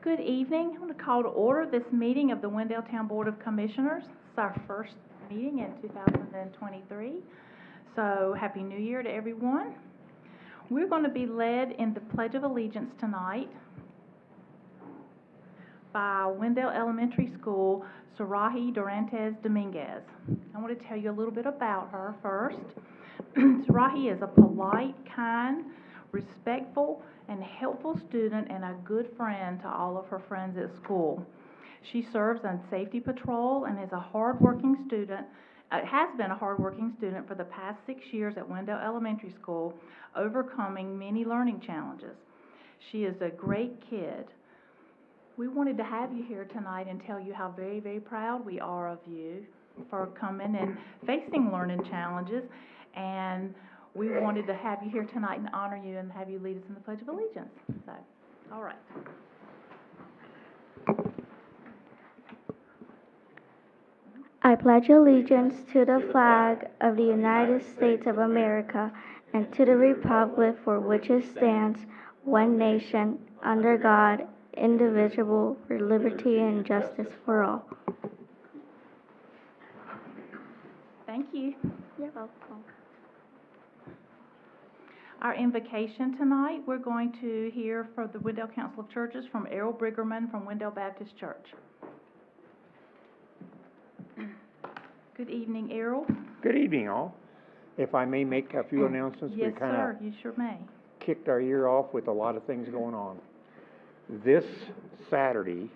Good evening. I want to call to order this meeting of the Wendell Town Board of Commissioners. It's our first meeting in 2023. So Happy New Year to everyone. We're going to be led in the Pledge of Allegiance tonight by Wendell Elementary School, Sarahi Durantes Dominguez. I want to tell you a little bit about her first. Sarahi is a polite, kind, respectful, and helpful student and a good friend to all of her friends at school. She serves on safety patrol and is a hardworking student, has been a hardworking student for the past 6 years at Wendell Elementary School, overcoming many learning challenges. She is a great kid. We wanted to have you here tonight and tell you how very, very proud we are of you for coming and facing learning challenges, and we wanted to have you here tonight and honor you and have you lead us in the Pledge of Allegiance. So, all right. I pledge allegiance to the flag of the United States of America and to the republic for which it stands, one nation, under God, indivisible, for liberty and justice for all. Thank you. You're welcome. Our invocation tonight, we're going to hear from the Wendell Council of Churches from Errol Briggerman from Wendell Baptist Church. Good evening, Errol. Good evening, all. If I may make a few announcements. Yes, we kind sir, of you sure may. kicked our year off with a lot of things going on. This Saturday,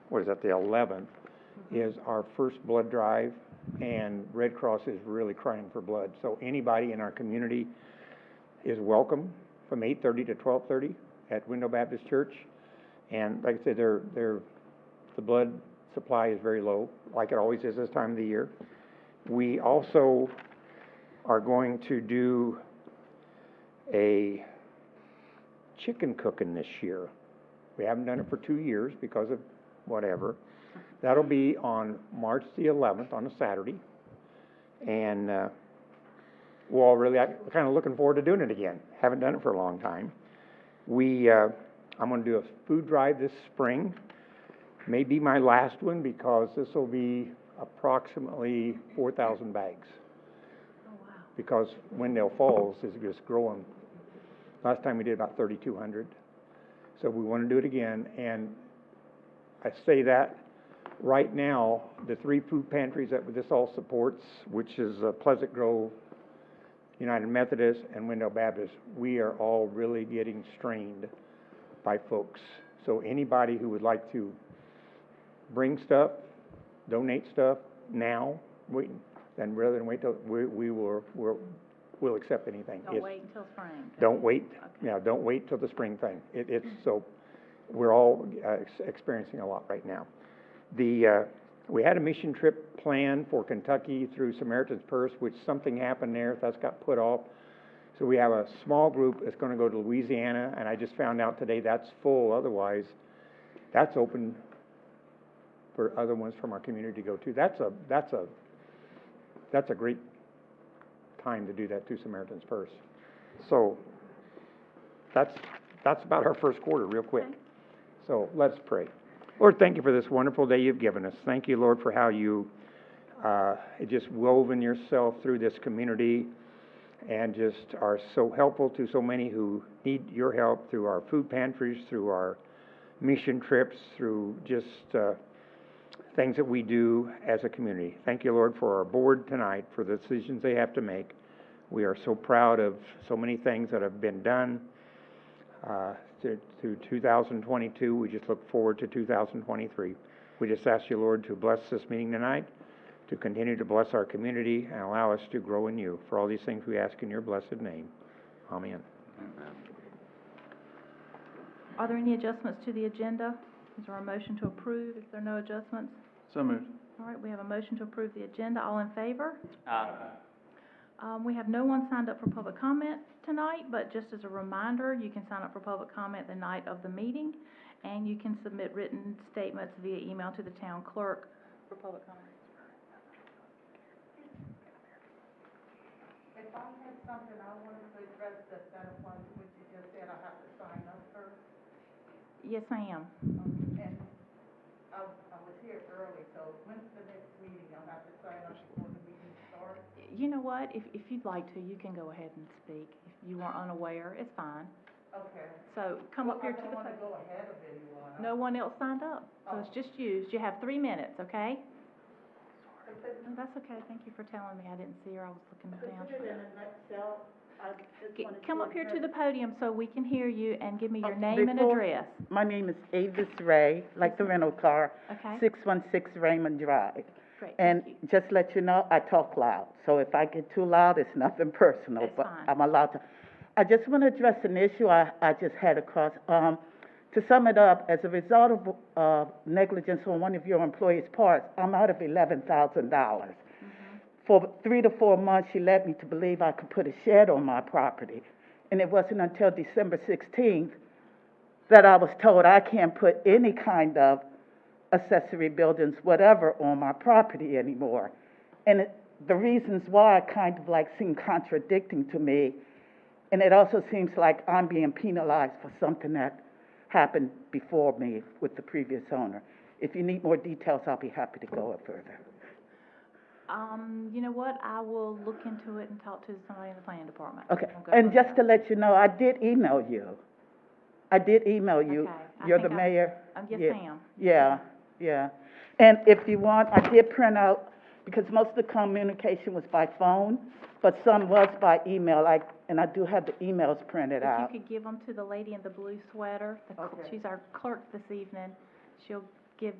what is that, the 11th, is our first blood drive, and Red Cross is really crying for blood. So anybody in our community is welcome from 8:30 to 12:30 at Wendell Baptist Church. And like I said, the blood supply is very low, like it always is this time of the year. We also are going to do a chicken cooking this year. We haven't done it for 2 years because of whatever. That'll be on March the 11th on a Saturday. And we're all really kind of looking forward to doing it again. Haven't done it for a long time. I'm going to do a food drive this spring. May be my last one because this will be approximately 4,000 bags. Oh, wow. Because Wendell Falls is just growing. Last time we did about 3,200. So we want to do it again. And I say that right now, the 3 food pantries that this all supports, which is Pleasant Grove, United Methodist, and Wendell Baptist, we are all really getting strained by folks. So anybody who would like to bring stuff, donate stuff now, then rather than wait till we'll accept anything. Don't wait until spring. Don't wait. Okay. Yeah, don't wait till the spring thing. It's so we're all experiencing a lot right now. We had a mission trip planned for Kentucky through Samaritan's Purse, which something happened there. That's got put off. So we have a small group that's going to go to Louisiana, and I just found out today that's full. Otherwise, that's open for other ones from our community to go to. That's a great time to do that through Samaritan's Purse. So that's about our first quarter, real quick. Okay. So let's pray. Lord, thank you for this wonderful day you've given us. Thank you, Lord, for how you just woven yourself through this community and just are so helpful to so many who need your help through our food pantries, through our mission trips, through just things that we do as a community. Thank you, Lord, for our board tonight, for the decisions they have to make. We are so proud of so many things that have been done through 2022. We just look forward to 2023. We just ask you, Lord, to bless this meeting tonight, to continue to bless our community, and allow us to grow in you. For all these things we ask in your blessed name. Amen. Amen. Are there any adjustments to the agenda? Is there a motion to approve if there are no adjustments? So moved. All right, we have a motion to approve the agenda. All in favor? Aye. We have no one signed up for public comment tonight, but just as a reminder, you can sign up for public comment the night of the meeting, and you can submit written statements via email to the town clerk for public comment. If I had something I wanted to address that applies to what you just said, I have to sign up first. Yes, ma'am. And I was here early, so when's the next meeting? I'll have to sign up before the meeting starts? You know what, if you'd like to, you can go ahead and speak. If you are unaware, it's fine. Okay. So come up here to I the don't wanna podium. go ahead of anyone. No one else signed up, so it's just you. You have 3 minutes, okay? No, that's okay, thank you for telling me. I didn't see her, I was looking down. Put it in a nutshell, I just wanted to. Come up here to the podium so we can hear you and give me your Oh, name and before- address. My name is Avis Ray, like the rental car, Okay, 616 Raymond Drive. great, And thank you. just let you know, I talk loud, so if I get too loud, it's nothing personal, That's but fine. I'm allowed to. I just want to address an issue I just had across. To sum it up, as a result of negligence on one of your employees' parts, I'm out of $11,000. For 3 to 4 months, she led me to believe I could put a shed on my property. And it wasn't until December 16th that I was told I can't put any kind of accessory buildings, whatever, on my property anymore. And the reasons why kind of like seem contradicting to me, and it also seems like I'm being penalized for something that happened before me with the previous owner. If you need more details, I'll be happy to go further. You know what, I will look into it and talk to somebody in the planning department. Okay, We'll go and from just to there. let you know, I did email you. I did email you. Okay, I You're the think mayor? Yes, Yeah. ma'am. Yeah, yeah. And if you want, I did print out, because most of the communication was by phone, but some was by email, and I do have the emails printed If out. you could give them to the lady in the blue sweater, Okay. she's our clerk this evening, she'll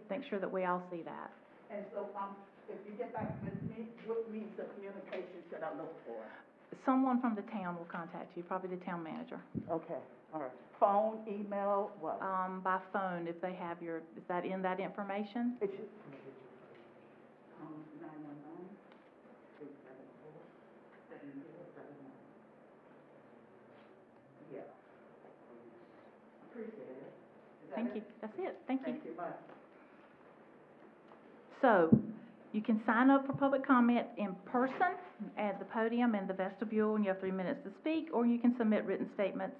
make sure that we all see that. And so, if you get back with me, what means of communication should I look for? Someone from the town will contact you, probably the town manager. Okay, all right. Phone, email, what? By phone, if they have is that in that information? It should. 919 874 7079. Yeah. Appreciate it. Is that Thank it? you, that's it, thank you. Thank you, bye. So, you can sign up for public comment in person at the podium in the vestibule, and you have 3 minutes to speak, or you can submit written statements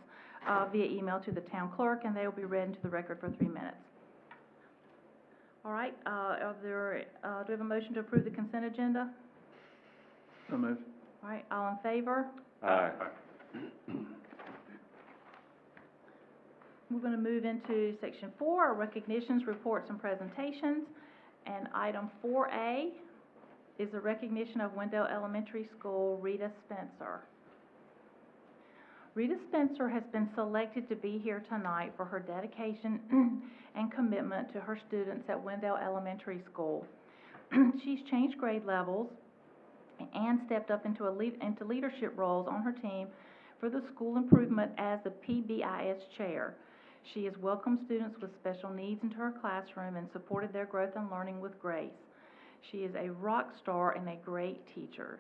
via email to the town clerk, and they will be read into the record for 3 minutes. All right, do we have a motion to approve the consent agenda? So moved. All right, all in favor? Aye. We're going to move into section 4, our recognitions, reports, and presentations. And item 4A is the recognition of Wendell Elementary School Rita Spencer. Rita Spencer has been selected to be here tonight for her dedication and commitment to her students at Wendell Elementary School. She's changed grade levels and stepped up into leadership roles on her team for the school improvement as the PBIS chair. She has welcomed students with special needs into her classroom and supported their growth and learning with grace. She is a rock star and a great teacher.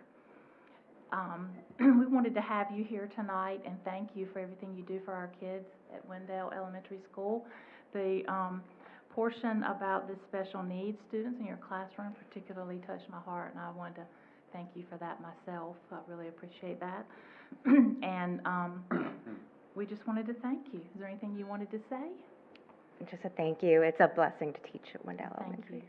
We wanted to have you here tonight and thank you for everything you do for our kids at Wendell Elementary School. The portion about the special needs students in your classroom particularly touched my heart, and I wanted to thank you for that myself. I really appreciate that. And we just wanted to thank you. Is there anything you wanted to say? Just a thank you. It's a blessing to teach at Wendell Thank Elementary. you.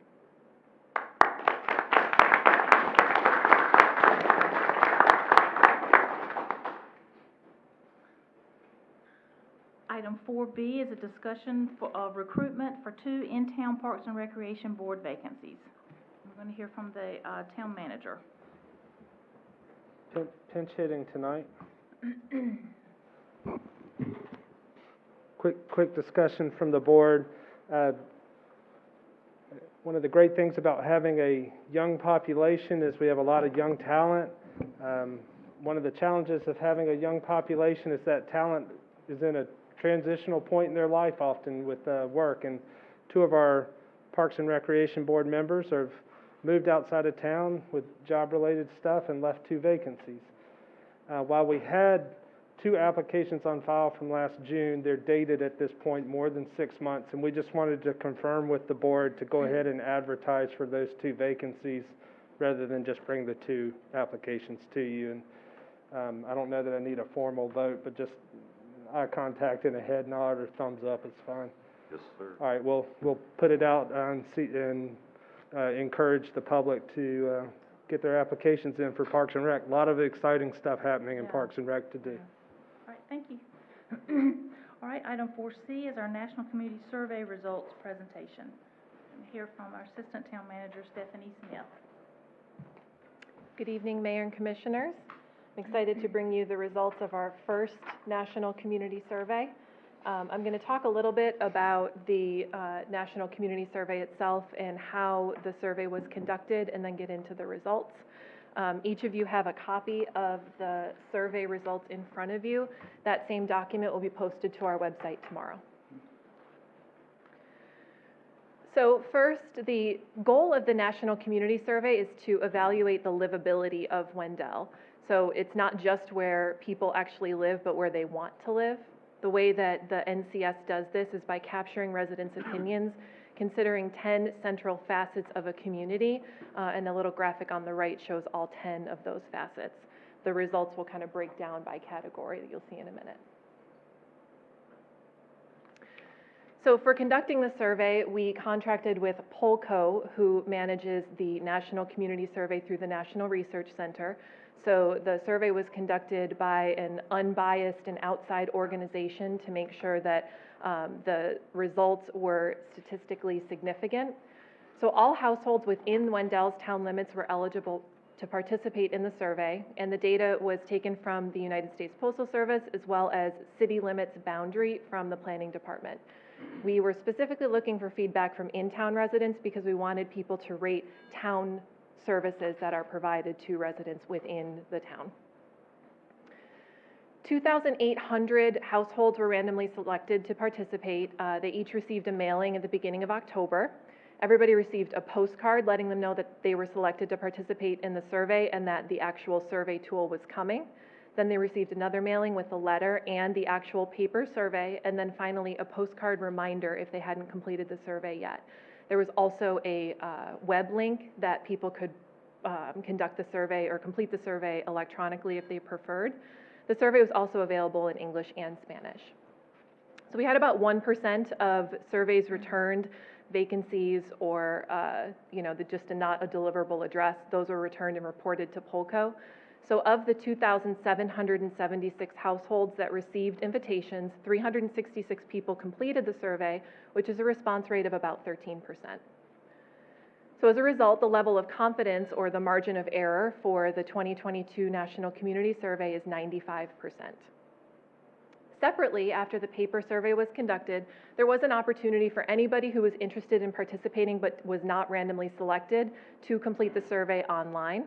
Item 4B is a discussion of recruitment for 2 in-town Parks and Recreation Board vacancies. We're going to hear from the town manager. Pinch hitting tonight. Quick discussion from the board. One of the great things about having a young population is we have a lot of young talent. One of the challenges of having a young population is that talent is in a transitional point in their life often with work, and 2 of our Parks and Recreation Board members have moved outside of town with job-related stuff and left 2 vacancies. While we had 2 applications on file from last June, they're dated at this point more than 6 months, and we just wanted to confirm with the board to go ahead and advertise for those 2 vacancies rather than just bring the 2 applications to you. And I don't know that I need a formal vote, but just eye contact and a head nod or thumbs up is fine. Yes, sir. All right, we'll put it out and encourage the public to get their applications in for Parks and Rec. A lot of exciting stuff happening in Yeah. Parks and Rec to do. All right, thank you. All right, item 4C is our National Community Survey results presentation. We'll hear from our Assistant Town Manager, Stephanie Smith. Good evening, Mayor and Commissioners. I'm excited to bring you the results of our first National Community Survey. I'm going to talk a little bit about the National Community Survey itself and how the survey was conducted, and then get into the results. Each of you have a copy of the survey results in front of you. That same document will be posted to our website tomorrow. So first, the goal of the National Community Survey is to evaluate the livability of Wendell. So it's not just where people actually live, but where they want to live. The way that the NCS does this is by capturing residents' opinions, considering 10 central facets of a community, and the little graphic on the right shows all 10 of those facets. The results will kind of break down by category that you'll see in a minute. So for conducting the survey, we contracted with Polco, who manages the National Community Survey through the National Research Center. So the survey was conducted by an unbiased and outside organization to make sure that the results were statistically significant. So all households within Wendell's town limits were eligible to participate in the survey, and the data was taken from the United States Postal Service as well as city limits boundary from the planning department. We were specifically looking for feedback from in-town residents because we wanted people to rate town services that are provided to residents within the town. 2,800 households were randomly selected to participate. They each received a mailing at the beginning of October. Everybody received a postcard letting them know that they were selected to participate in the survey and that the actual survey tool was coming. Then they received another mailing with a letter and the actual paper survey, and then finally a postcard reminder if they hadn't completed the survey yet. There was also a web link that people could conduct the survey or complete the survey electronically if they preferred. The survey was also available in English and Spanish. So we had about 1% of surveys returned, vacancies, or just not a deliverable address. Those were returned and reported to Polco. So of the 2,776 households that received invitations, 366 people completed the survey, which is a response rate of about 13%. So as a result, the level of confidence, or the margin of error, for the 2022 National Community Survey is 95%. Separately, after the paper survey was conducted, there was an opportunity for anybody who was interested in participating but was not randomly selected to complete the survey online.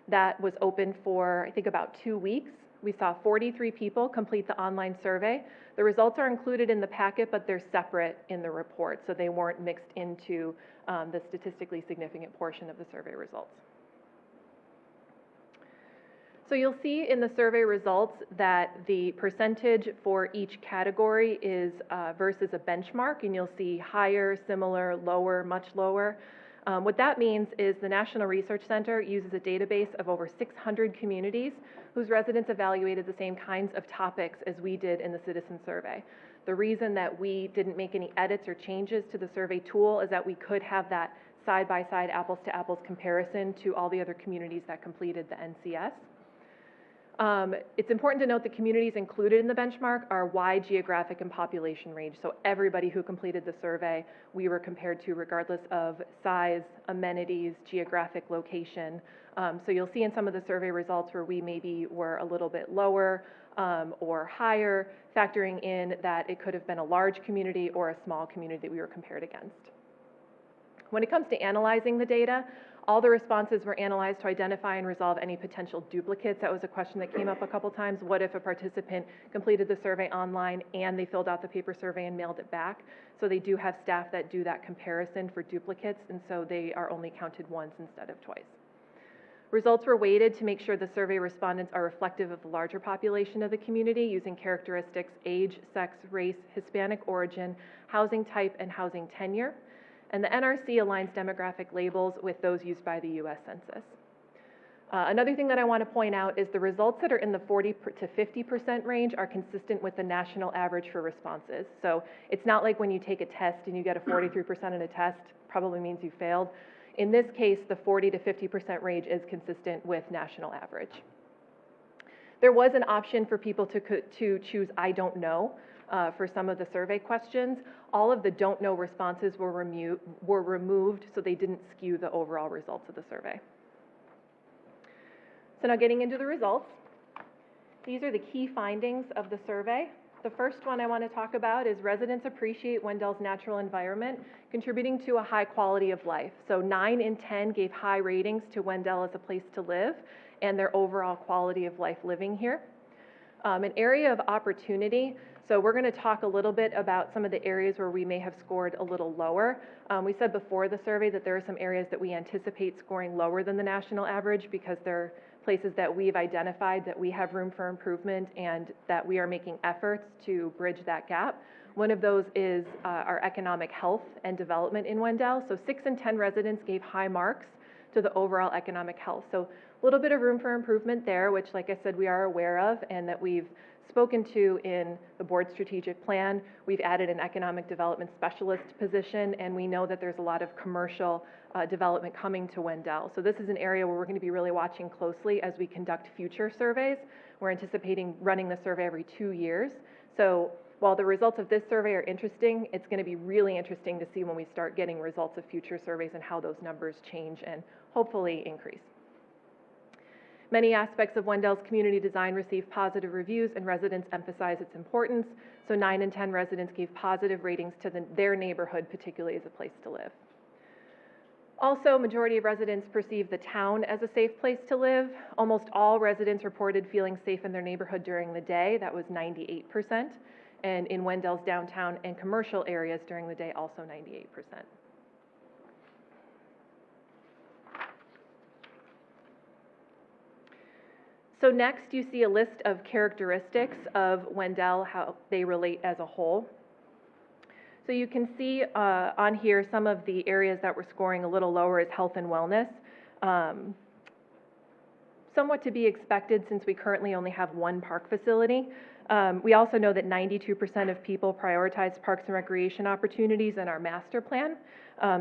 That was open for, I think, about 2 weeks. We saw 43 people complete the online survey. The results are included in the packet, but they're separate in the report, so they weren't mixed into the statistically significant portion of the survey results. So you'll see in the survey results that the percentage for each category is versus a benchmark, and you'll see higher, similar, lower, much lower. What that means is the National Research Center uses a database of over 600 communities whose residents evaluated the same kinds of topics as we did in the citizen survey. The reason that we didn't make any edits or changes to the survey tool is that we could have that side-by-side, apples-to-apples comparison to all the other communities that completed the NCS. It's important to note the communities included in the benchmark are wide geographic and population range. So everybody who completed the survey, we were compared to regardless of size, amenities, geographic location. So you'll see in some of the survey results where we maybe were a little bit lower or higher, factoring in that it could have been a large community or a small community that we were compared against. When it comes to analyzing the data, all the responses were analyzed to identify and resolve any potential duplicates. That was a question that came up a couple times. What if a participant completed the survey online and they filled out the paper survey and mailed it back? So they do have staff that do that comparison for duplicates, and so they are only counted once instead of twice. Results were weighted to make sure the survey respondents are reflective of the larger population of the community using characteristics age, sex, race, Hispanic origin, housing type, and housing tenure. And the NRC aligns demographic labels with those used by the U.S. Census. Another thing that I want to point out is the results that are in the 40 to 50% range are consistent with the national average for responses. So it's not like when you take a test and you get a 43% in a test, probably means you failed. In this case, the 40 to 50% range is consistent with national average. There was an option for people to choose I don't know for some of the survey questions. All of the don't know responses were removed so they didn't skew the overall results of the survey. So now getting into the results. These are the key findings of the survey. The first one I want to talk about is residents appreciate Wendell's natural environment, contributing to a high quality of life. So 9 in 10 gave high ratings to Wendell as a place to live and their overall quality of life living here. An area of opportunity. So we're going to talk a little bit about some of the areas where we may have scored a little lower. We said before the survey that there are some areas that we anticipate scoring lower than the national average because they're places that we've identified that we have room for improvement and that we are making efforts to bridge that gap. One of those is our economic health and development in Wendell. So 6 in 10 residents gave high marks to the overall economic health. So a little bit of room for improvement there, which like I said, we are aware of and that we've spoken to in the board strategic plan. We've added an economic development specialist position, and we know that there's a lot of commercial development coming to Wendell. So this is an area where we're going to be really watching closely as we conduct future surveys. We're anticipating running the survey every 2 years. So while the results of this survey are interesting, it's going to be really interesting to see when we start getting results of future surveys and how those numbers change and hopefully increase. Many aspects of Wendell's community design received positive reviews and residents emphasize its importance. So 9 in 10 residents gave positive ratings to their neighborhood, particularly as a place to live. Also, majority of residents perceive the town as a safe place to live. Almost all residents reported feeling safe in their neighborhood during the day. That was 98%. And in Wendell's downtown and commercial areas during the day, also 98%. So next, you see a list of characteristics of Wendell, how they relate as a whole. So you can see on here some of the areas that we're scoring a little lower is health and wellness. Somewhat to be expected since we currently only have one park facility. We also know that 92% of people prioritize parks and recreation opportunities in our master plan.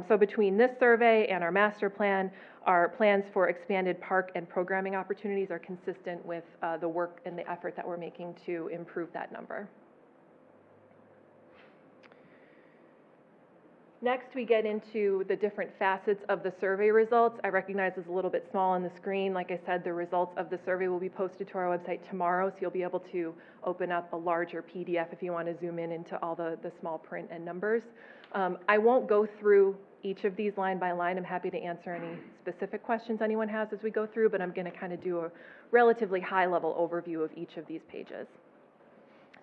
So between this survey and our master plan, our plans for expanded park and programming opportunities are consistent with the work and the effort that we're making to improve that number. Next, we get into the different facets of the survey results. I recognize it's a little bit small on the screen. Like I said, the results of the survey will be posted to our website tomorrow, so you'll be able to open up a larger PDF if you want to zoom in into all the small print and numbers. I won't go through each of these line by line. I'm happy to answer any specific questions anyone has as we go through, but I'm going to kind of do a relatively high-level overview of each of these pages.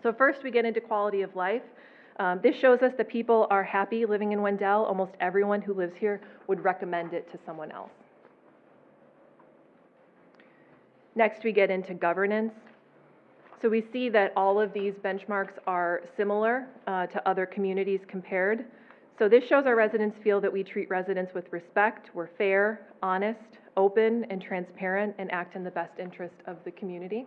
So first, we get into quality of life. This shows us that people are happy living in Wendell. Almost everyone who lives here would recommend it to someone else. Next, we get into governance. So we see that all of these benchmarks are similar to other communities compared. So this shows our residents feel that we treat residents with respect, we're fair, honest, open, and transparent, and act in the best interest of the community.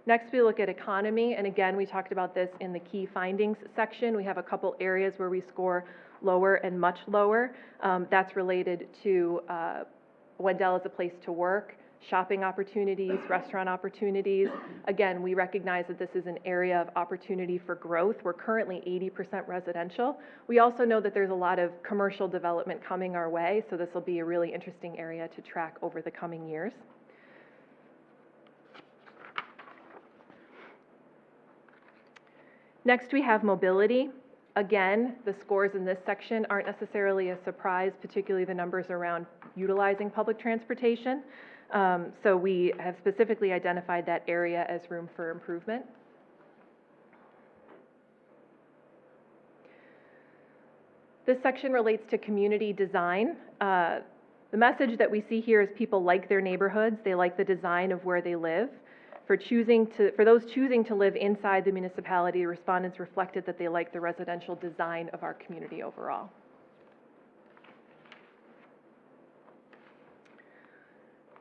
Next, we look at economy, and again, we talked about this in the key findings section. We have a couple areas where we score lower and much lower. That's related to Wendell as a place to work, shopping opportunities, restaurant opportunities. Again, we recognize that this is an area of opportunity for growth. We're currently 80% residential. We also know that there's a lot of commercial development coming our way, so this will be a really interesting area to track over the coming years. Next, we have mobility. Again, the scores in this section aren't necessarily a surprise, particularly the numbers around utilizing public transportation. So we have specifically identified that area as room for improvement. This section relates to community design. The message that we see here is people like their neighborhoods. They like the design of where they live. For those choosing to live inside the municipality, respondents reflected that they like the residential design of our community overall.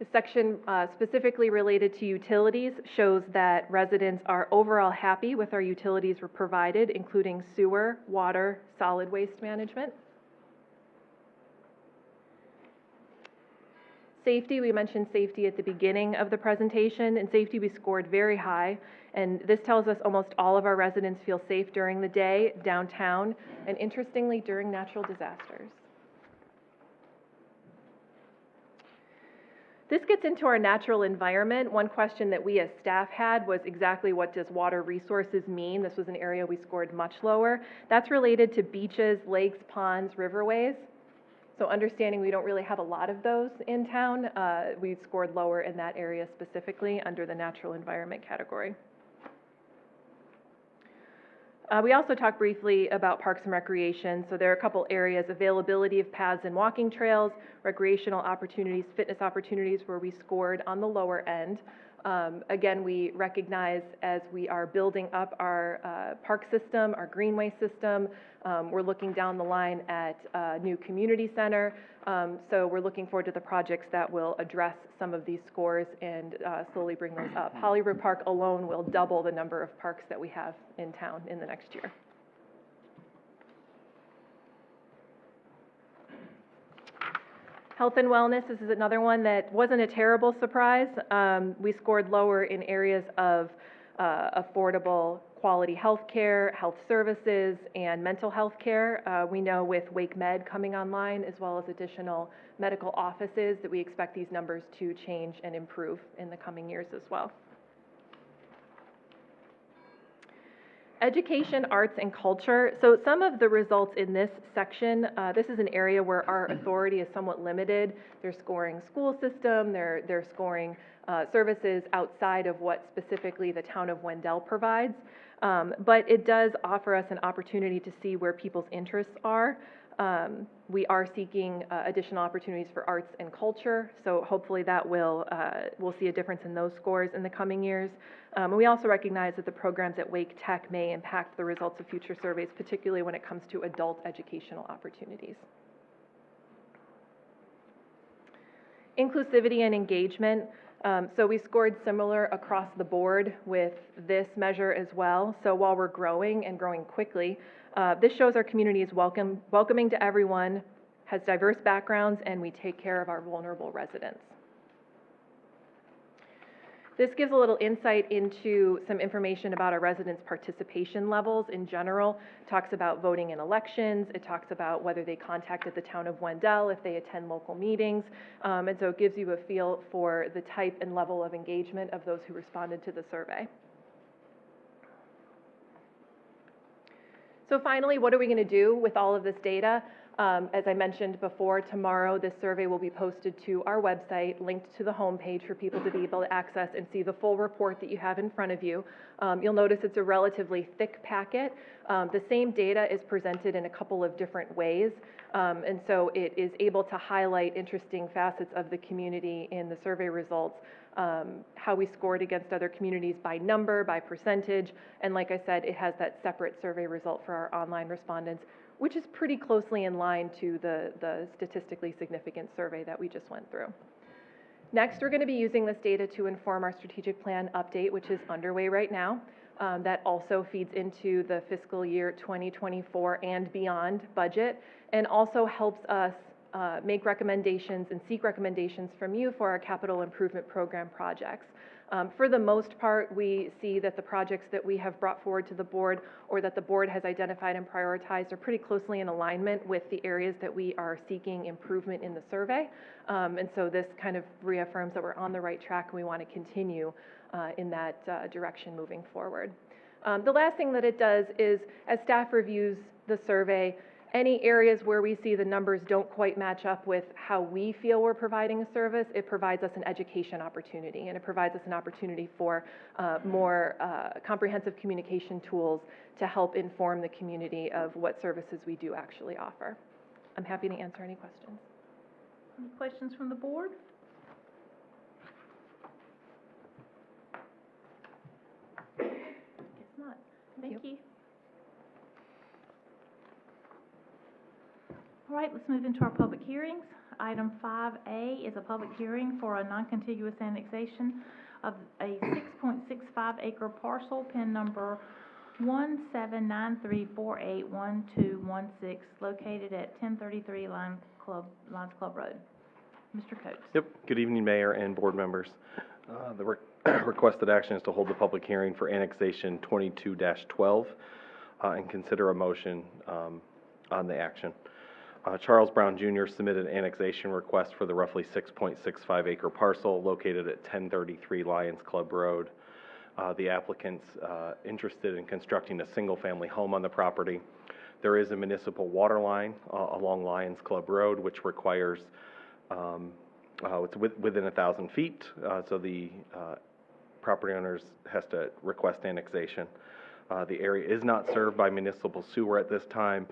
The section specifically related to utilities shows that residents are overall happy with our utilities we're provided, including sewer, water, solid waste management. Safety, we mentioned safety at the beginning of the presentation, and safety we scored very high, and this tells us almost all of our residents feel safe during the day, downtown, and interestingly, during natural disasters. This gets into our natural environment. One question that we as staff had was exactly what does water resources mean? This was an area we scored much lower. That's related to beaches, lakes, ponds, riverways. So understanding we don't really have a lot of those in town, we scored lower in that area specifically under the natural environment category. We also talked briefly about parks and recreation. So there are a couple areas: availability of paths and walking trails, recreational opportunities, fitness opportunities, where we scored on the lower end. Again, we recognize as we are building up our park system, our greenway system, we're looking down the line at a new community center. So we're looking forward to the projects that will address some of these scores and slowly bring those up. Hollywood Park alone will double the number of parks that we have in town in the next year. Health and wellness, this is another one that wasn't a terrible surprise. We scored lower in areas of affordable quality health care, health services, and mental health care. We know with Wake Med coming online, as well as additional medical offices, that we expect these numbers to change and improve in the coming years as well. Education, arts, and culture. So some of the results in this section, this is an area where our authority is somewhat limited. They're scoring school system, they're scoring services outside of what specifically the town of Wendell provides. But it does offer us an opportunity to see where people's interests are. We are seeking additional opportunities for arts and culture, so hopefully that will we'll see a difference in those scores in the coming years. And we also recognize that the programs at Wake Tech may impact the results of future surveys, particularly when it comes to adult educational opportunities. Inclusivity and engagement. So we scored similar across the board with this measure as well. So while we're growing and growing quickly, this shows our community is welcoming to everyone, has diverse backgrounds, and we take care of our vulnerable residents. This gives a little insight into some information about our residents' participation levels in general. It talks about voting in elections. It talks about whether they contacted the town of Wendell, if they attend local meetings. And so it gives you a feel for the type and level of engagement of those who responded to the survey. So finally, what are we going to do with all of this data? As I mentioned before, tomorrow this survey will be posted to our website, linked to the homepage for people to be able to access and see the full report that you have in front of you. You'll notice it's a relatively thick packet. The same data is presented in a couple of different ways, and so it is able to highlight interesting facets of the community in the survey results, how we scored against other communities by number, by percentage, and like I said, it has that separate survey result for our online respondents, which is pretty closely in line to the statistically significant survey that we just went through. Next, we're going to be using this data to inform our strategic plan update, which is underway right now. That also feeds into the fiscal year 2024 and beyond budget, and also helps us make recommendations and seek recommendations from you for our capital improvement program projects. For the most part, we see that the projects that we have brought forward to the board or that the board has identified and prioritized are pretty closely in alignment with the areas that we are seeking improvement in the survey. And so this kind of reaffirms that we're on the right track and we want to continue in that direction moving forward. The last thing that it does is, as staff reviews the survey, any areas where we see the numbers don't quite match up with how we feel we're providing a service, it provides us an education opportunity, and it provides us an opportunity for more comprehensive communication tools to help inform the community of what services we do actually offer. I'm happy to answer any questions. Any questions from the board? Guess not. Thank you. All right, let's move into our public hearings. Item 5A is a public hearing for a non-contiguous annexation of a 6.65 acre parcel, pin number 17934811216, located at 1033 Lions Club Road. Mr. Coates. Yep. Good evening, Mayor and board members. The requested action is to hold the public hearing for annexation 22-12 and consider a motion on the action. Charles Brown Jr. submitted an annexation request for the roughly 6.65 acre parcel located at 1033 Lions Club Road. The applicant's interested in constructing a single-family home on the property. There is a municipal water line along Lions Club Road, which requires it's within 1,000 feet, so the property owners has to request annexation. The area is not served by municipal sewer at this time,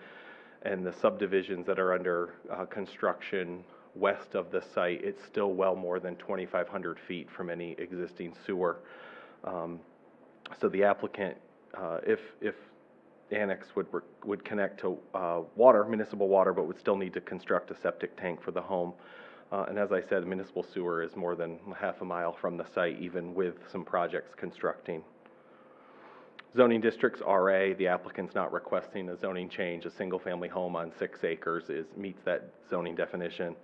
and the subdivisions that are under construction west of the site, it's still well more than 2,500 feet from any existing sewer. So the applicant, if annexed, would connect to water, municipal water, but would still need to construct a septic tank for the home. And as I said, municipal sewer is more than half a mile from the site, even with some projects constructing. Zoning districts RA, the applicant's not requesting a zoning change. A single-family home on 6 acres meets that zoning definition.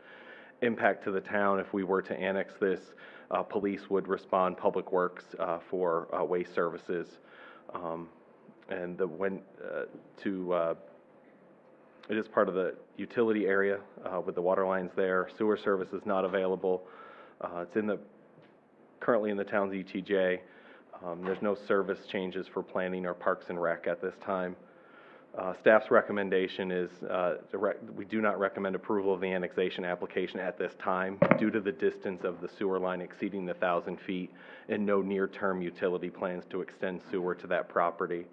Impact to the town, if we were to annex this, police would respond, public works for waste services, and it is part of the utility area with the water lines there. Sewer service is not available. It's currently in the town's ETJ. There's no service changes for planning or parks and rec at this time. Staff's recommendation is we do not recommend approval of the annexation application at this time due to the distance of the sewer line exceeding the 1,000 feet and no near-term utility plans to extend sewer to that property.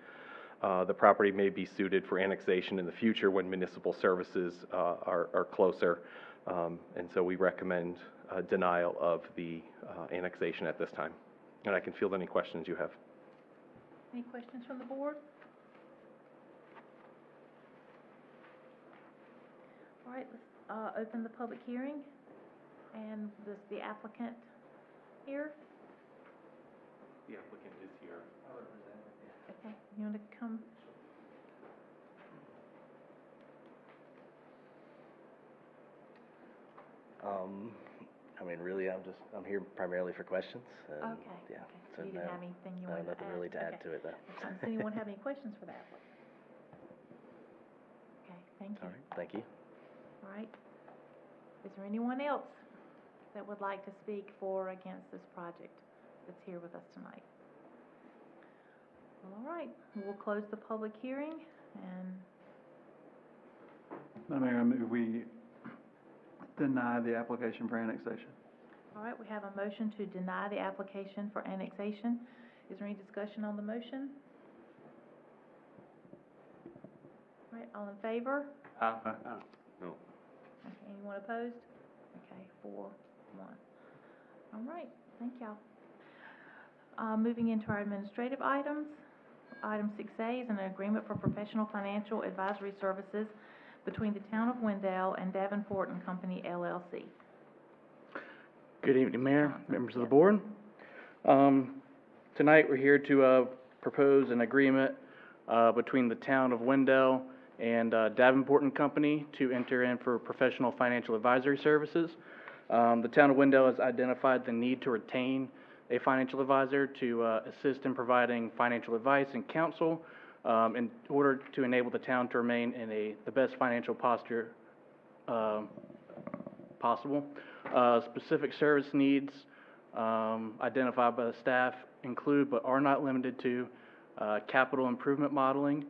The property may be suited for annexation in the future when municipal services are closer, and so we recommend denial of the annexation at this time. And I can field any questions you have. Any questions from the board? All right, let's open the public hearing. And is the applicant here? The applicant is here. Okay, you want to come? I mean, really, I'm here primarily for questions. And, Okay. Yeah. Okay. So you didn't have anything you wanted to add? nothing really to add Okay. to it, though. Does anyone have any questions for the applicant? Okay, thank you. All right, thank you. All right. Is there anyone else that would like to speak for or against this project that's here with us tonight? All right, we'll close the public hearing and Madam Mayor, I move we deny the application for annexation. all right, we have a motion to deny the application for annexation. Is there any discussion on the motion? All right, all in favor? Aye. No. Okay, anyone opposed? Okay, 4-1. All right, thank y'all. Moving into our administrative items. Item 6A is an agreement for professional financial advisory services between the town of Wendell and Davenport and Company, LLC. Good evening, Mayor, members of the board. Tonight, we're here to propose an agreement between the town of Wendell and Davenport and Company to enter in for professional financial advisory services. The town of Wendell has identified the need to retain a financial advisor to assist in providing financial advice and counsel in order to enable the town to remain in the best financial posture possible. Specific service needs identified by the staff include but are not limited to capital improvement modeling,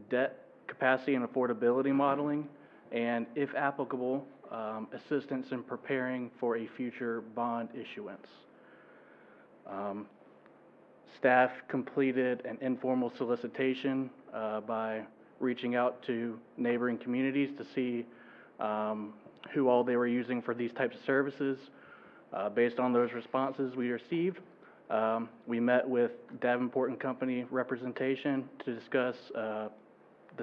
debt capacity and affordability modeling, and if applicable, assistance in preparing for a future bond issuance. Staff completed an informal solicitation by reaching out to neighboring communities to see who all they were using for these types of services. Based on those responses we received, we met with Davenport and Company representation to discuss the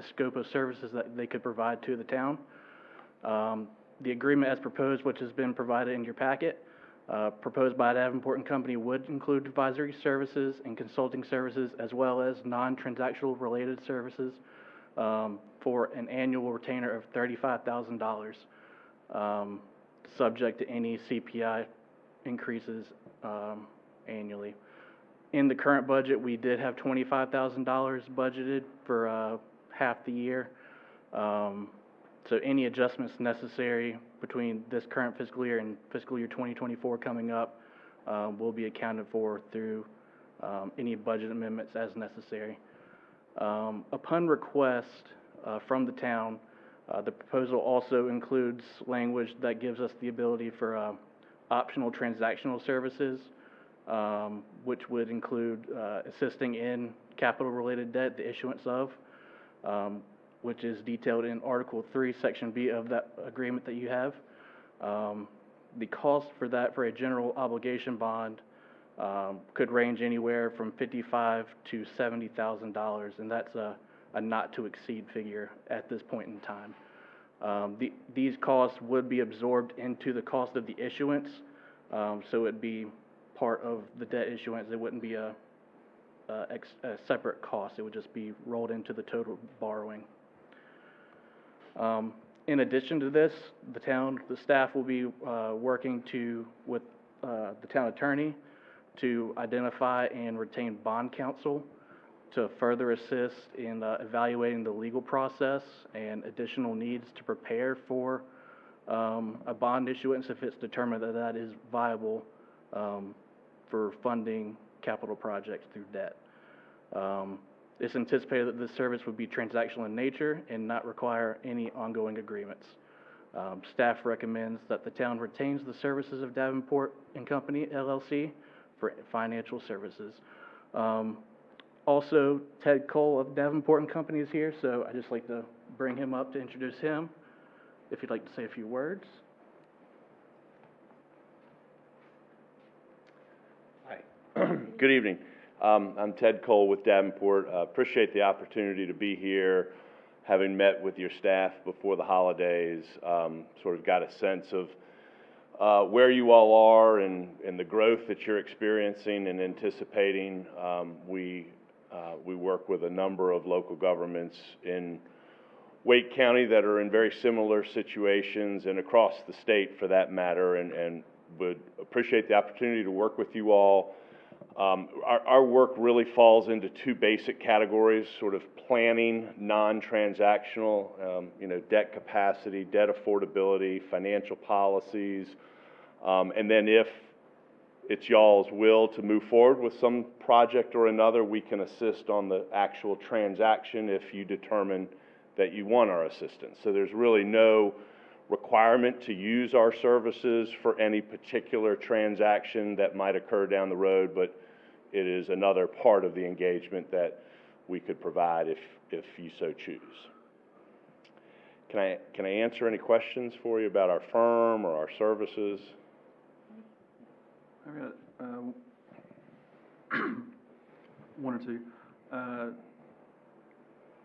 scope of services that they could provide to the town. The agreement as proposed, which has been provided in your packet, proposed by Davenport and Company, would include advisory services and consulting services as well as non-transactional related services for an annual retainer of $35,000, subject to any CPI increases annually. In the current budget, we did have $25,000 budgeted for half the year. So any adjustments necessary between this current fiscal year and fiscal year 2024 coming up will be accounted for through any budget amendments as necessary. Upon request from the town, the proposal also includes language that gives us the ability for optional transactional services, which would include assisting in capital-related debt, the issuance of, which is detailed in Article 3, Section B of that agreement that you have. The cost for that for a general obligation bond could range anywhere from $55,000 to $70,000, and that's a not-to-exceed figure at this point in time. These costs would be absorbed into the cost of the issuance, so it'd be part of the debt issuance. It wouldn't be a separate cost. It would just be rolled into the total borrowing. In addition to this, the staff will be working with the town attorney to identify and retain bond counsel to further assist in evaluating the legal process and additional needs to prepare for a bond issuance if it's determined that that is viable for funding capital projects through debt. It's anticipated that this service would be transactional in nature and not require any ongoing agreements. Staff recommends that the town retains the services of Davenport and Company, LLC, for financial services. Also, Ted Cole of Davenport and Company is here, so I'd just like to bring him up to introduce him, if you'd like to say a few words. Hi. Good evening. I'm Ted Cole with Davenport. Appreciate the opportunity to be here. Having met with your staff before the holidays, sort of got a sense of where you all are and the growth that you're experiencing and anticipating. We work with a number of local governments in Wake County that are in very similar situations and across the state for that matter, and would appreciate the opportunity to work with you all. Our work really falls into two basic categories, sort of planning, non-transactional, debt capacity, debt affordability, financial policies, and then if it's y'all's will to move forward with some project or another, we can assist on the actual transaction if you determine that you want our assistance. So there's really no requirement to use our services for any particular transaction that might occur down the road, but it is another part of the engagement that we could provide if you so choose. Can I answer any questions for you about our firm or our services? I've got one or two.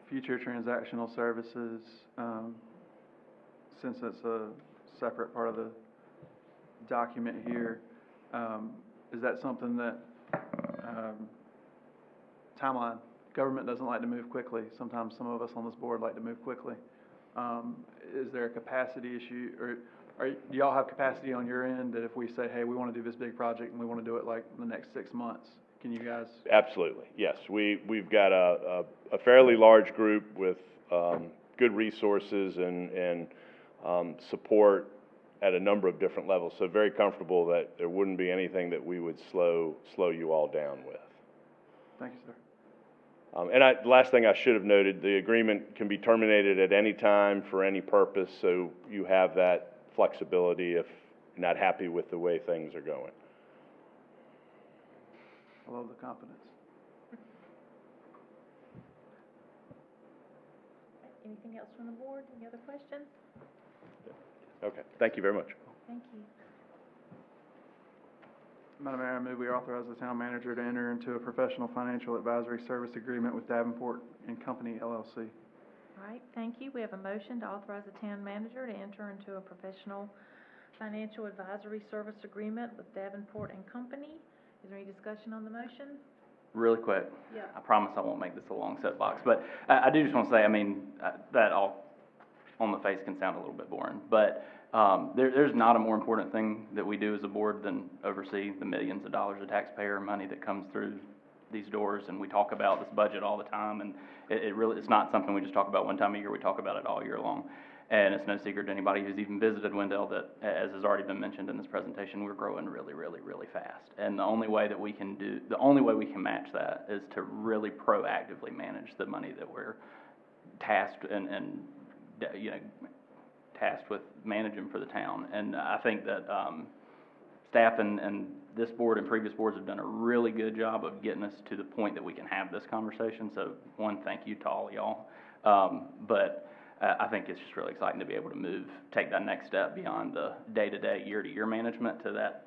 Future transactional services, since it's a separate part of the document here, is that something that timeline, government doesn't like to move quickly. Sometimes some of us on this board like to move quickly. Is there a capacity issue, or do y'all have capacity on your end that if we say, hey, we want to do this big project and we want to do it like in the next 6 months, can you guys? Absolutely, yes. We've got a fairly large group with good resources and support at a number of different levels, so very comfortable that there wouldn't be anything that we would slow you all down with. Thank you, sir. And last thing I should have noted, the agreement can be terminated at any time for any purpose, so you have that flexibility if you're not happy with the way things are going. I love the confidence. Anything else from the board? Any other questions? Okay, thank you very much. Thank you. Madam Mayor, I move we authorize the town manager to enter into a professional financial advisory service agreement with Davenport and Company, LLC. All right, thank you. We have a motion to authorize the town manager to enter into a professional financial advisory service agreement with Davenport and Company. Is there any discussion on the motion? Really quick. Yeah. I promise I won't make this a long soapbox, but I do just want to say, I mean, that all on the face can sound a little bit boring, but there's not a more important thing that we do as a board than oversee the millions of dollars of taxpayer money that comes through these doors, and we talk about this budget all the time, and it really, it's not something we just talk about one time a year, we talk about it all year long. And it's no secret to anybody who's even visited Wendell that, as has already been mentioned in this presentation, we're growing really, really, really fast. And the only way we can match that is to really proactively manage the money that we're tasked and tasked with managing for the town. And I think that staff and this board and previous boards have done a really good job of getting us to the point that we can have this conversation. So one, thank you to all y'all. I think it's just really exciting to be able to take that next step beyond the day-to-day, year-to-year management to that,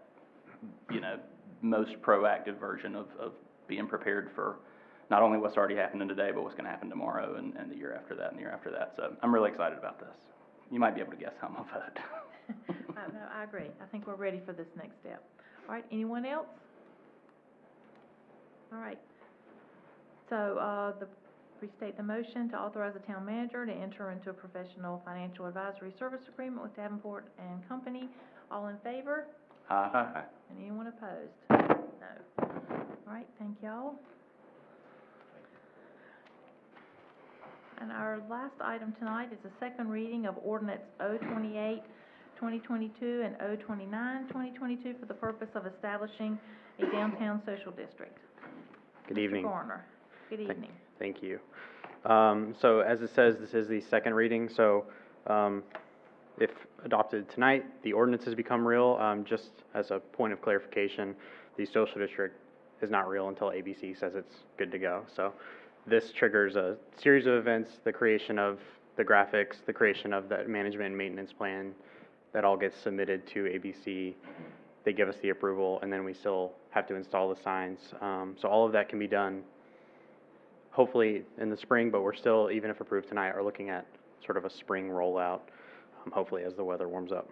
most proactive version of being prepared for not only what's already happening today, but what's going to happen tomorrow and the year after that and the year after that. So I'm really excited about this. You might be able to guess how I'm going to vote. No, I agree. I think we're ready for this next step. All right, anyone else? All right. So, restate the motion to authorize the town manager to enter into a professional financial advisory service agreement with Davenport and Company. All in favor? Aye. And anyone opposed? No. All right, thank y'all. And our last item tonight is the second reading of ordinance 028, 2022 and 029, 2022 for the purpose of establishing a downtown social district. Good evening. Mr. Garner, good evening. Thank you. So as it says, this is the second reading, so if adopted tonight, the ordinances become real. Just as a point of clarification, the social district is not real until ABC says it's good to go. So this triggers a series of events, the creation of the graphics, the creation of the management and maintenance plan, that all gets submitted to ABC. They give us the approval, and then we still have to install the signs. So all of that can be done hopefully in the spring, but we're still, even if approved tonight, are looking at sort of a spring rollout, hopefully as the weather warms up.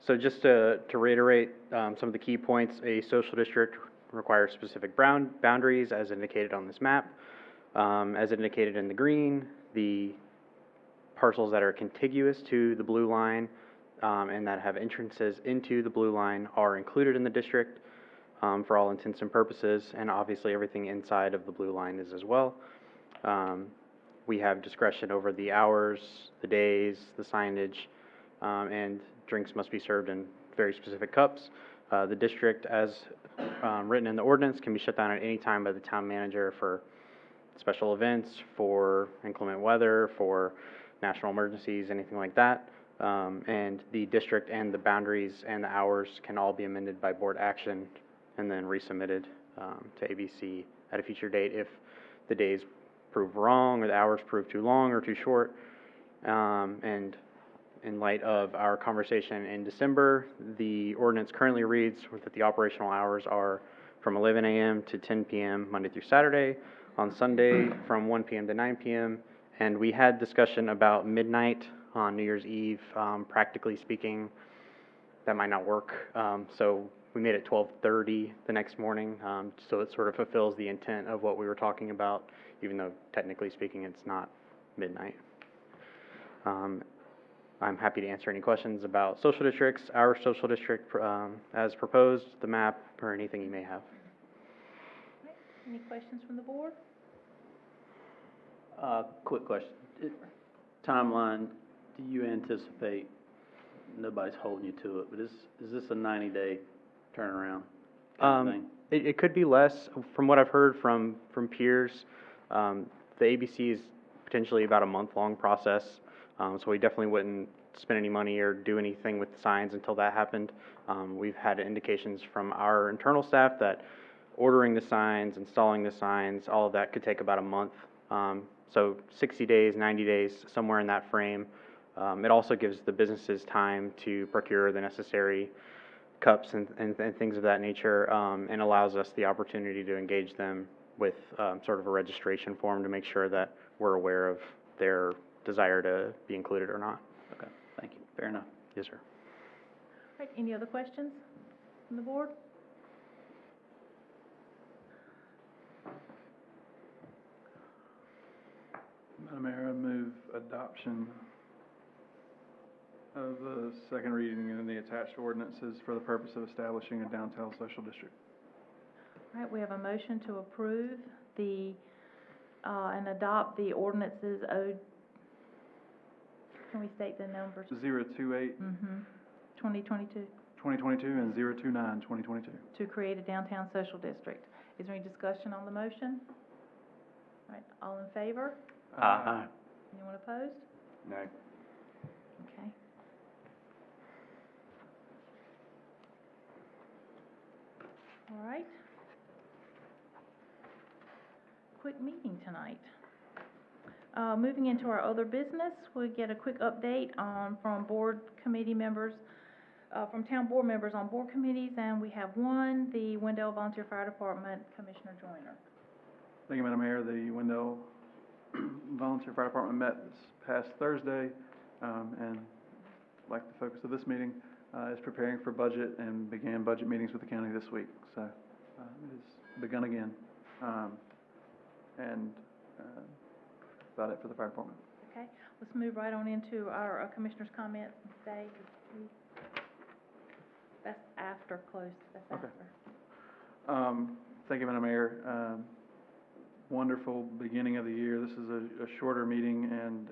So just to reiterate some of the key points, a social district requires specific boundaries as indicated on this map. As indicated in the green, the parcels that are contiguous to the blue line and that have entrances into the blue line are included in the district for all intents and purposes, and obviously everything inside of the blue line is as well. We have discretion over the hours, the days, the signage, and drinks must be served in very specific cups. The district, as written in the ordinance, can be shut down at any time by the town manager for special events, for inclement weather, for national emergencies, anything like that. And the district and the boundaries and the hours can all be amended by board action and then resubmitted to ABC at a future date if the days prove wrong or the hours prove too long or too short. And in light of our conversation in December, the ordinance currently reads that the operational hours are from 11 a.m. to 10 p.m. Monday through Saturday, on Sunday from 1 p.m. to 9 p.m. And we had discussion about midnight on New Year's Eve. Practically speaking, that might not work. So we made it 12:30 the next morning. So it sort of fulfills the intent of what we were talking about, even though technically speaking it's not midnight. I'm happy to answer any questions about social districts, our social district as proposed, the map, or anything you may have. Any questions from the board? Quick question. Timeline, do you anticipate, nobody's holding you to it, but is this a 90-day turnaround kind of thing? It could be less. From what I've heard from peers, the ABC is potentially about a month-long process, so we definitely wouldn't spend any money or do anything with the signs until that happened. We've had indications from our internal staff that ordering the signs, installing the signs, all of that could take about a month. So 60 days, 90 days, somewhere in that frame. It also gives the businesses time to procure the necessary cups and things of that nature, and allows us the opportunity to engage them with sort of a registration form to make sure that we're aware of their desire to be included or not. Okay, thank you. Fair enough. Yes, sir. All right, any other questions from the board? Madam Mayor, I move adoption of the second reading and the attached ordinances for the purpose of establishing a downtown social district. All right, we have a motion to approve the, and adopt the ordinances can we state the numbers? 028, 2022, 2022, and 029, 2022. to create a downtown social district. Is there any discussion on the motion? All right, all in favor? Aye. Anyone opposed? No. Okay. All right. Quick meeting tonight. Moving into our other business, we get a quick update from board committee members, from town board members on board committees, and we have one, the Wendell Volunteer Fire Department, Commissioner Joyner. Thank you, Madam Mayor. The Wendell Volunteer Fire Department met this past Thursday, and like the focus of this meeting, is preparing for budget and began budget meetings with the county this week. So it has begun again. About it for the fire department. Okay, let's move right on into our commissioner's comments and say, that's after close, that's Okay. after. Thank you, Madam Mayor. Wonderful beginning of the year. This is a shorter meeting, and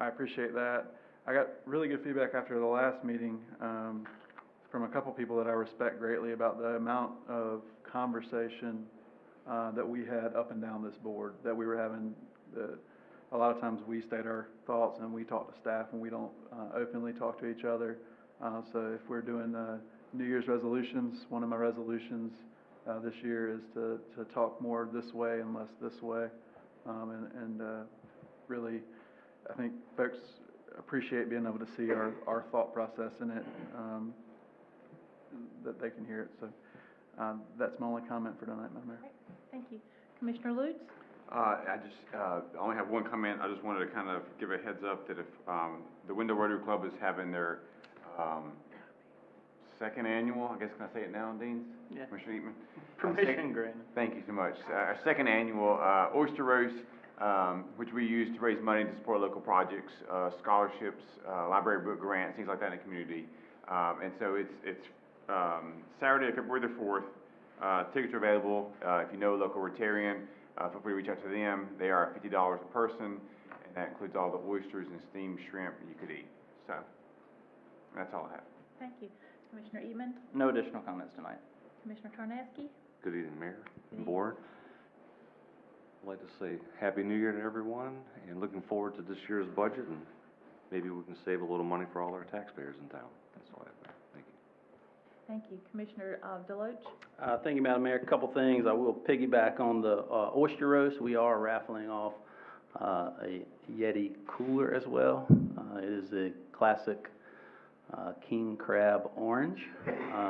I appreciate that. I got really good feedback after the last meeting from a couple people that I respect greatly about the amount of conversation that we had up and down this board, that we were having. A lot of times we state our thoughts and we talk to staff and we don't openly talk to each other. So if we're doing New Year's resolutions, one of my resolutions this year is to talk more this way and less this way. Really, I think folks appreciate being able to see our thought process in it, that they can hear it. So that's my only comment for tonight, Madam Mayor. Thank you. Commissioner Lutz? I only have one comment. I just wanted to kind of give a heads up that if, the Wendell Rotary Club is having their, second annual, I guess, can I say it now, Dean? Yeah. Commissioner Eatman? Permission granted. Thank you so much. Our second annual, oyster roast, which we use to raise money to support local projects, scholarships, library book grants, things like that in the community. And so it's Saturday, February the 4th. Tickets are available. If you know a local Rotarian, feel free to reach out to them. They are $50 a person, and that includes all the oysters and steamed shrimp you could eat. So that's all I have. Thank you. Commissioner Eatman? No additional comments tonight. Commissioner Tarnasky? Good evening, Mayor and Board. I'd like to say Happy New Year to everyone, and looking forward to this year's budget, and maybe we can save a little money for all our taxpayers in town. That's all I have, Mayor. Thank you. Thank you. Commissioner Deloach? Thank you, Madam Mayor. A couple things. I will piggyback on the oyster roast. We are raffling off a Yeti cooler as well. It is a classic King Crab Orange,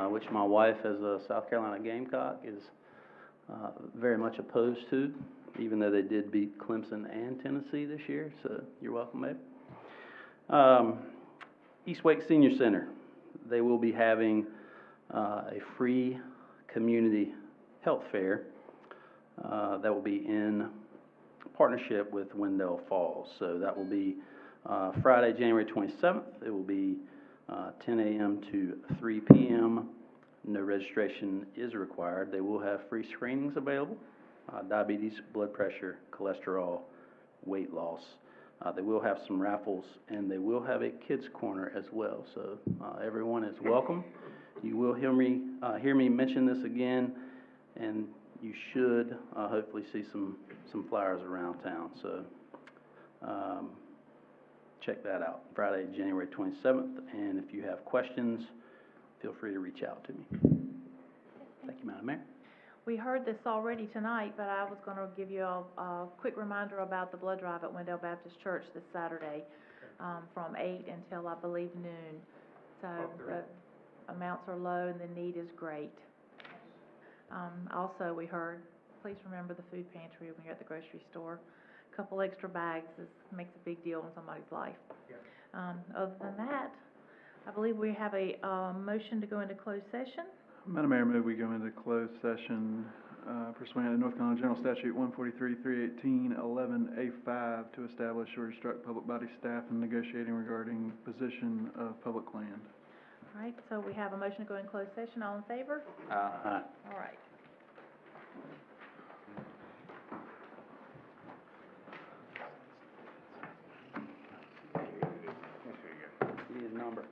which my wife, as a South Carolina Gamecock, is very much opposed to, even though they did beat Clemson and Tennessee this year. So you're welcome, babe. East Wake Senior Center, they will be having a free community health fair that will be in partnership with Wendell Falls. So that will be Friday, January 27th. It will be 10 a.m. to 3 p.m. No registration is required. They will have free screenings available, diabetes, blood pressure, cholesterol, weight loss. They will have some raffles, and they will have a kids' corner as well. So everyone is welcome. You will hear me mention this again, and you should hopefully see some flyers around town. So check that out, Friday, January 27th. And if you have questions, feel free to reach out to me. Thank you, Madam Mayor. We heard this already tonight, but I was going to give you a quick reminder about the blood drive at Wendell Baptist Church this Saturday from 8 until, I believe, noon. So the amounts are low and the need is great. Also, we heard, please remember the food pantry when you're at the grocery store. A couple extra bags makes a big deal in somebody's life. Other than that, I believe we have a, motion to go into closed session. Madam Mayor, move we go into closed session pursuant to North Carolina General Statute 143-318-11A5 to establish or instruct public body staff in negotiating regarding position of public land. All right, so we have a motion to go in closed session. All in favor? Aye. All right. Need a number.